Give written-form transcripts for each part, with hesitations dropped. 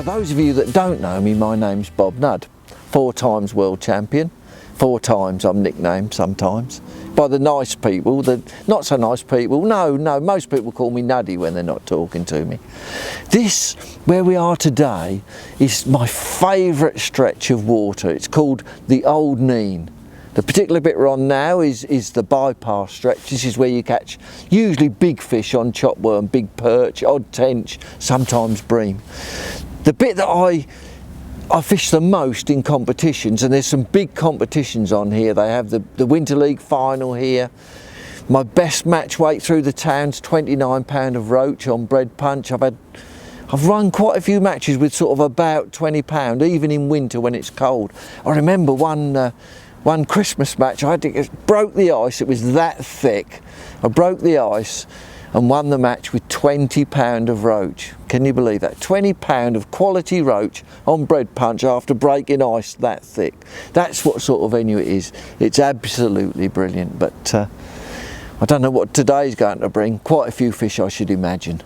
For those of you that don't know me, my name's Bob Nudd, 4 times world champion. 4 times I'm nicknamed sometimes by the nice people, the not so nice people. No, most people call me Nuddy when they're not talking to me. This, where we are today, is my favourite stretch of water. It's called the Old Nene. The particular bit we're on now is the bypass stretch. This is where you catch usually big fish on chopworm, big perch, odd tench, sometimes bream. The bit that I fish the most in competitions, and there's some big competitions on here. They have the Winter League final here. My best match weight through the town's 29 pound of roach on bread punch. I've run quite a few matches with sort of about 20 pound, even in winter when it's cold. I remember one Christmas match, broke the ice. It was that thick. I broke the ice and won the match with 20 pound of roach. Can you believe that? 20 pound of quality roach on bread punch after breaking ice that thick. That's what sort of venue it is. It's absolutely brilliant, but I don't know what today's going to bring. Quite a few fish, I should imagine.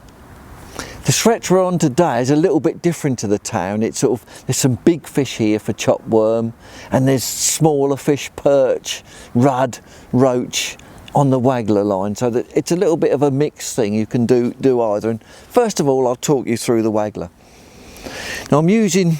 The stretch we're on today is a little bit different to the town. It's sort of, there's some big fish here for chopworm, and there's smaller fish, perch, rudd, roach, on the waggler line, so that it's a little bit of a mixed thing. You can do either. And first of all, I'll talk you through the waggler. Now I'm using,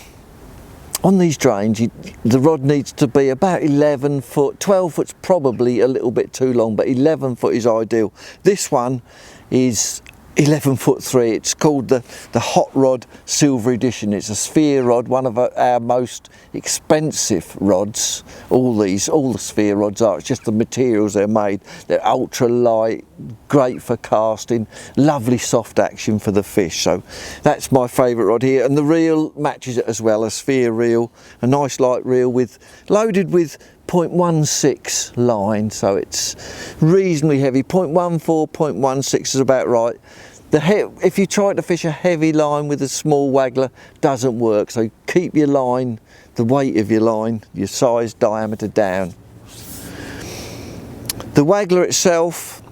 on these drains, the rod needs to be about 11 foot, 12 foot's probably a little bit too long, but 11 foot is ideal. This one is 11'3". It's called the Hot Rod Silver Edition. It's a sphere rod, one of our most expensive rods. All the sphere rods are. It's just the materials they're made. They're ultra light, great for casting, lovely soft action for the fish. So that's my favourite rod here, and the reel matches it as well. A sphere reel, a nice light reel loaded with 0.16 line, so it's reasonably heavy. 0.14, 0.16 is about right. If you try to fish a heavy line with a small waggler, doesn't work. So keep your line, the weight of your line, your size, diameter down. The waggler itself,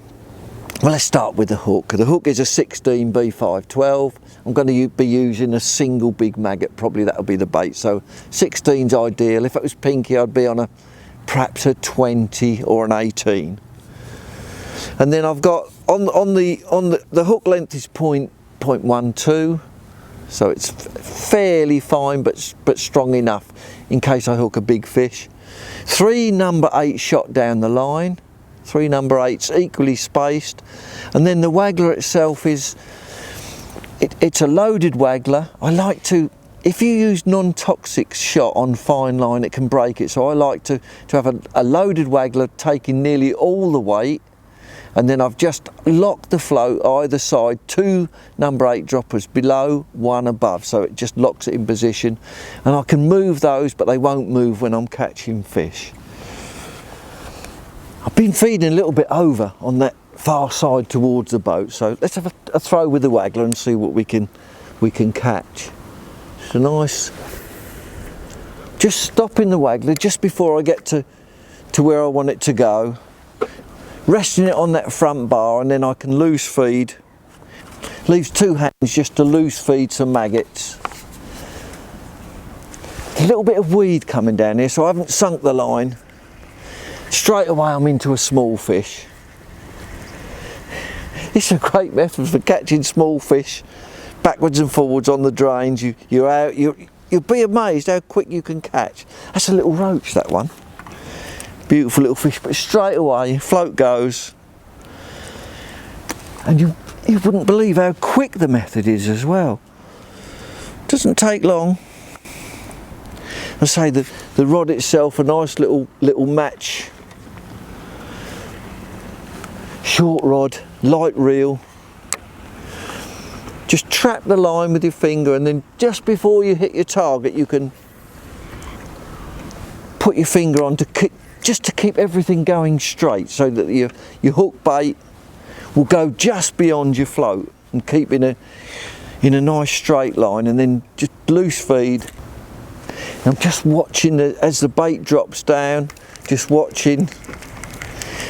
well, let's start with the hook. The hook is a 16 B512. I'm going to be using a single big maggot. Probably that'll be the bait. So 16's ideal. If it was pinky, I'd be on perhaps a 20 or an 18. And then I've got on the hook length is 0.12, so it's fairly fine but strong enough in case I hook a big fish. 3 number 8 shot down the line, 3 number 8s equally spaced, and then the waggler itself is it's a loaded waggler. I like to, if you use non-toxic shot on fine line, it can break it, so I like to have a loaded waggler taking nearly all the weight, and then I've just locked the float either side, 2 number 8 droppers below, 1 above, so it just locks it in position, and I can move those, but they won't move when I'm catching fish. I've been feeding a little bit over on that far side towards the boat, so let's have a throw with the waggler and see what we can catch. It's a nice, just stopping the waggler just before I get to where I want it to go, resting it on that front bar, and then I can loose feed. Leaves 2 hands just to loose feed some maggots. A little bit of weed coming down here, so I haven't sunk the line. Straight away I'm into a small fish. It's a great method for catching small fish, backwards and forwards on the drains. You'll be amazed how quick you can catch. That's a little roach, that one. Beautiful little fish, but straight away float goes, and you wouldn't believe how quick the method is as well. Doesn't take long. I say the rod itself, a nice little match, short rod, light reel. Just trap the line with your finger, and then just before you hit your target, you can put your finger on just to keep everything going straight, so that your hook bait will go just beyond your float and keep in a nice straight line, and then just loose feed. I'm just watching as the bait drops down, just watching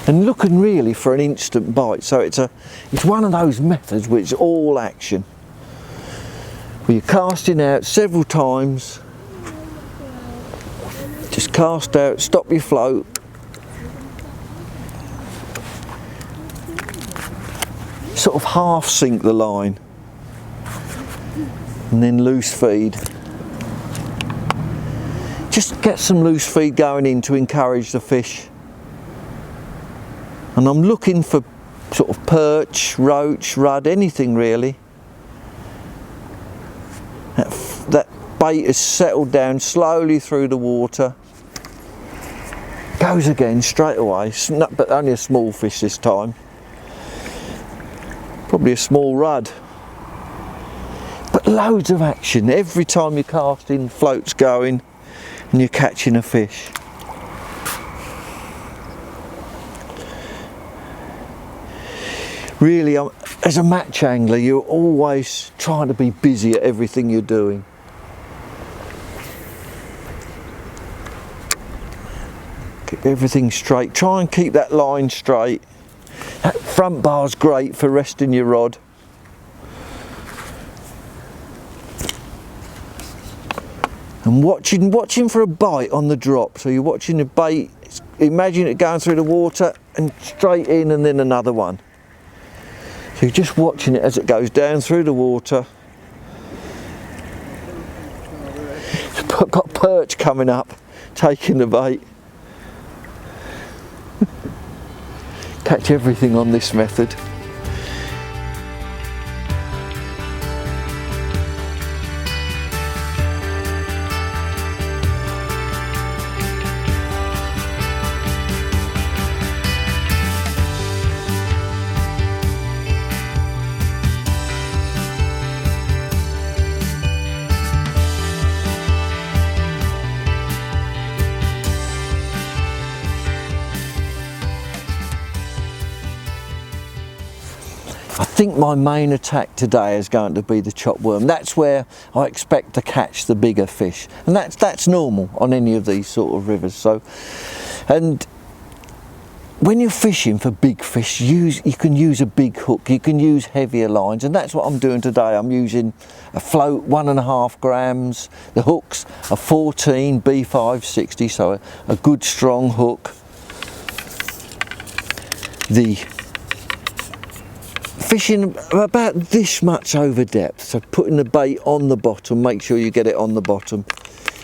and looking really for an instant bite. So it's one of those methods which is all action. Well, you're casting out several times. Just cast out, stop your float. Sort of half sink the line. And then loose feed. Just get some loose feed going in to encourage the fish. And I'm looking for sort of perch, roach, rudd, anything really. That bait is settled down slowly through the water. Goes again straight away, but only a small fish this time. Probably a small rudd. But loads of action. Every time you cast in, float's going and you're catching a fish. Really, as a match angler, you're always trying to be busy at everything you're doing. Keep everything straight. Try and keep that line straight. That front bar's great for resting your rod. And watching for a bite on the drop. So you're watching the bait, imagine it going through the water and straight in and then another one. So you're just watching it as it goes down through the water. Got perch coming up, taking the bait. Catch everything on this method. I think my main attack today is going to be the chopworm. That's where I expect to catch the bigger fish, and that's normal on any of these sort of rivers. So, and when you're fishing for big fish, you can use a big hook, you can use heavier lines, and that's what I'm doing today. I'm using a float 1.5 grams. The hook's a 14 B560, so a good strong hook. The fishing about this much over depth, so putting the bait on the bottom, make sure you get it on the bottom.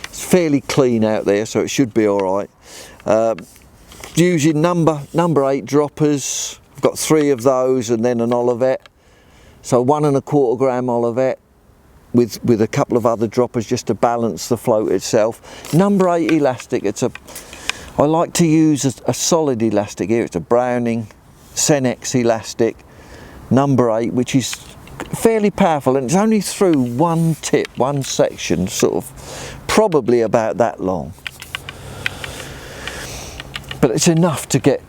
It's fairly clean out there, so it should be all right. Using number 8 droppers. I've got 3 of those and then an Olivet, so 1.25 gram Olivet with a couple of other droppers just to balance the float itself. Number 8 elastic. I like to use a solid elastic here. It's a Browning Senex elastic. Number 8, which is fairly powerful, and it's only through one tip, one section, sort of probably about that long. But it's enough to get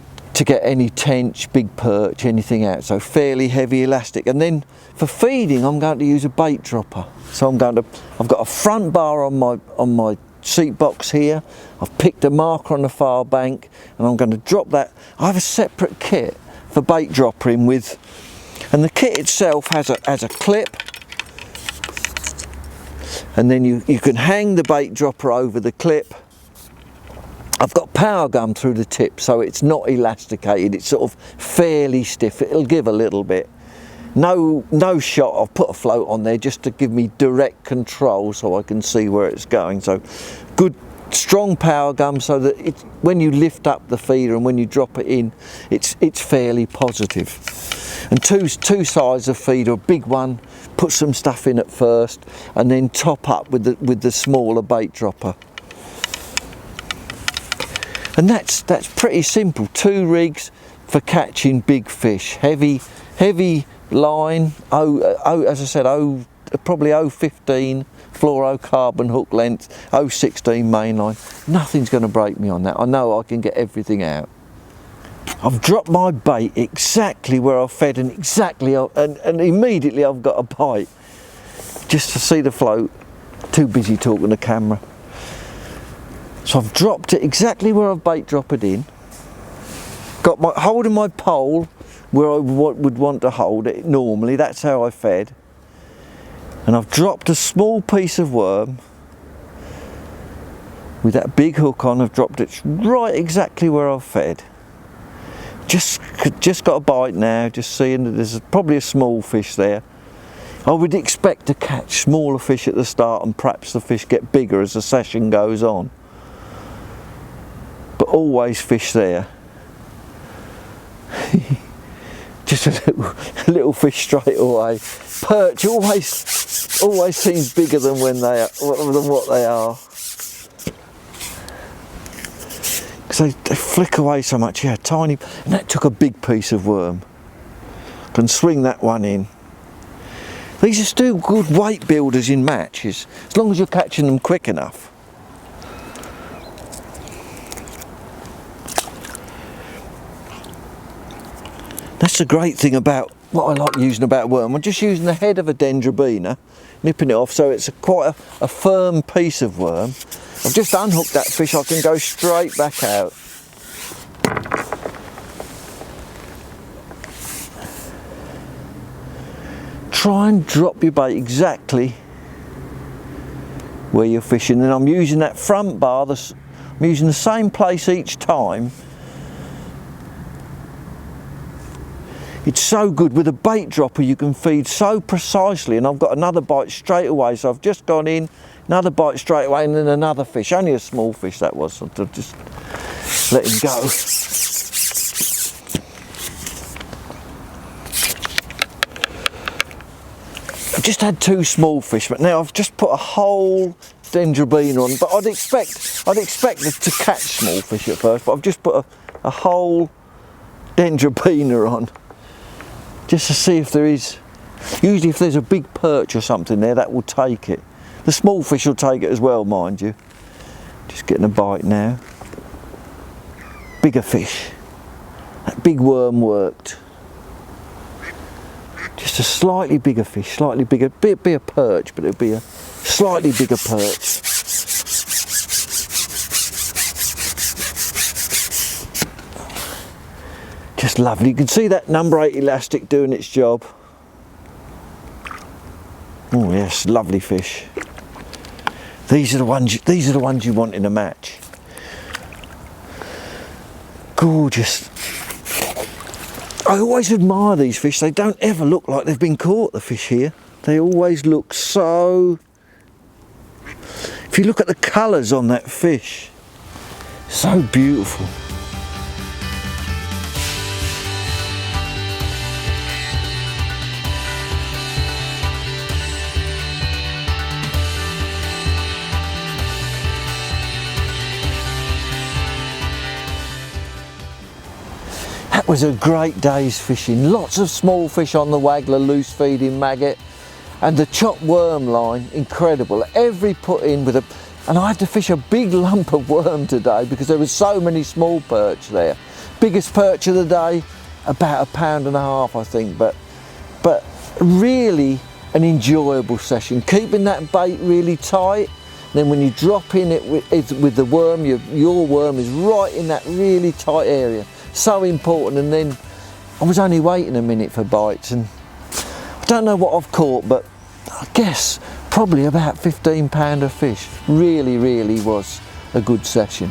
any tench, big perch, anything out. So fairly heavy elastic. And then for feeding, I'm going to use a bait dropper. So I've got a front bar on my seat box here. I've picked a marker on the far bank, and I'm going to drop that. I have a separate kit for bait dropping with. And the kit itself has a clip, and then you can hang the bait dropper over the clip. I've got power gum through the tip, so it's not elasticated, it's sort of fairly stiff. It'll give a little bit. No shot. I've put a float on there just to give me direct control so I can see where it's going. So good strong power gum, so that when you lift up the feeder and when you drop it in, it's fairly positive. And two sides of feeder, a big one, put some stuff in at first, and then top up with the smaller bait dropper. And that's pretty simple. 2 rigs for catching big fish. Heavy line. As I said, probably 0.15 fluorocarbon hook length, 0.16 main line. Nothing's going to break me on that. I know I can get everything out. I've dropped my bait exactly where I fed, and immediately I've got a bite. Just to see the float. Too busy talking to camera. So I've dropped it exactly where I've bait dropped it in. Got holding my pole where I would want to hold it normally. That's how I fed. And I've dropped a small piece of worm with that big hook on. I've dropped it right exactly where I've fed. Just got a bite now, just seeing that there's probably a small fish there. I would expect to catch smaller fish at the start and perhaps the fish get bigger as the session goes on. But always fish there. Just a little fish straight away. Perch always seems bigger than what they are. Because they flick away so much. Yeah, tiny, and that took a big piece of worm. Can swing that one in. These are still good weight builders in matches, as long as you're catching them quick enough. That's the great thing about what I like using about worm. I'm just using the head of a Dendrobina, nipping it off so it's quite a firm piece of worm. I've just unhooked that fish, I can go straight back out. Try and drop your bait exactly where you're fishing, and I'm using that front bar, I'm using the same place each time. It's so good with a bait dropper, you can feed so precisely, and I've got another bite straight away, so I've just gone in, another bite straight away, and then another fish, only a small fish that was, so I'll just let him go. I've just had two small fish, but now I've just put a whole Dendrobina on, but I'd expect to catch small fish at first, but I've just put a whole Dendrobina on, just to see if there is. Usually if there's a big perch or something there, that will take it. The small fish will take it as well, mind you. Just getting a bite now. Bigger fish. That big worm worked. Just a slightly bigger fish, slightly bigger, be a perch, but it'll be a slightly bigger perch. Just lovely. You can see that number 8 elastic doing its job. Oh yes, lovely fish. These are the ones you want in a match. Gorgeous. I always admire these fish. They don't ever look like they've been caught, the fish here. They always look so... If you look at the colours on that fish, so beautiful. That was a great day's fishing. Lots of small fish on the Waggler loose feeding maggot, and the chopped worm line, incredible. Every put in with and I had to fish a big lump of worm today because there was so many small perch there. Biggest perch of the day, about £1.5 pounds, I think, but really an enjoyable session. Keeping that bait really tight. Then when you drop in it with the worm, your worm is right in that really tight area. So important. And then I was only waiting a minute for bites, and I don't know what I've caught, but I guess probably about £15 of fish. Really was a good session.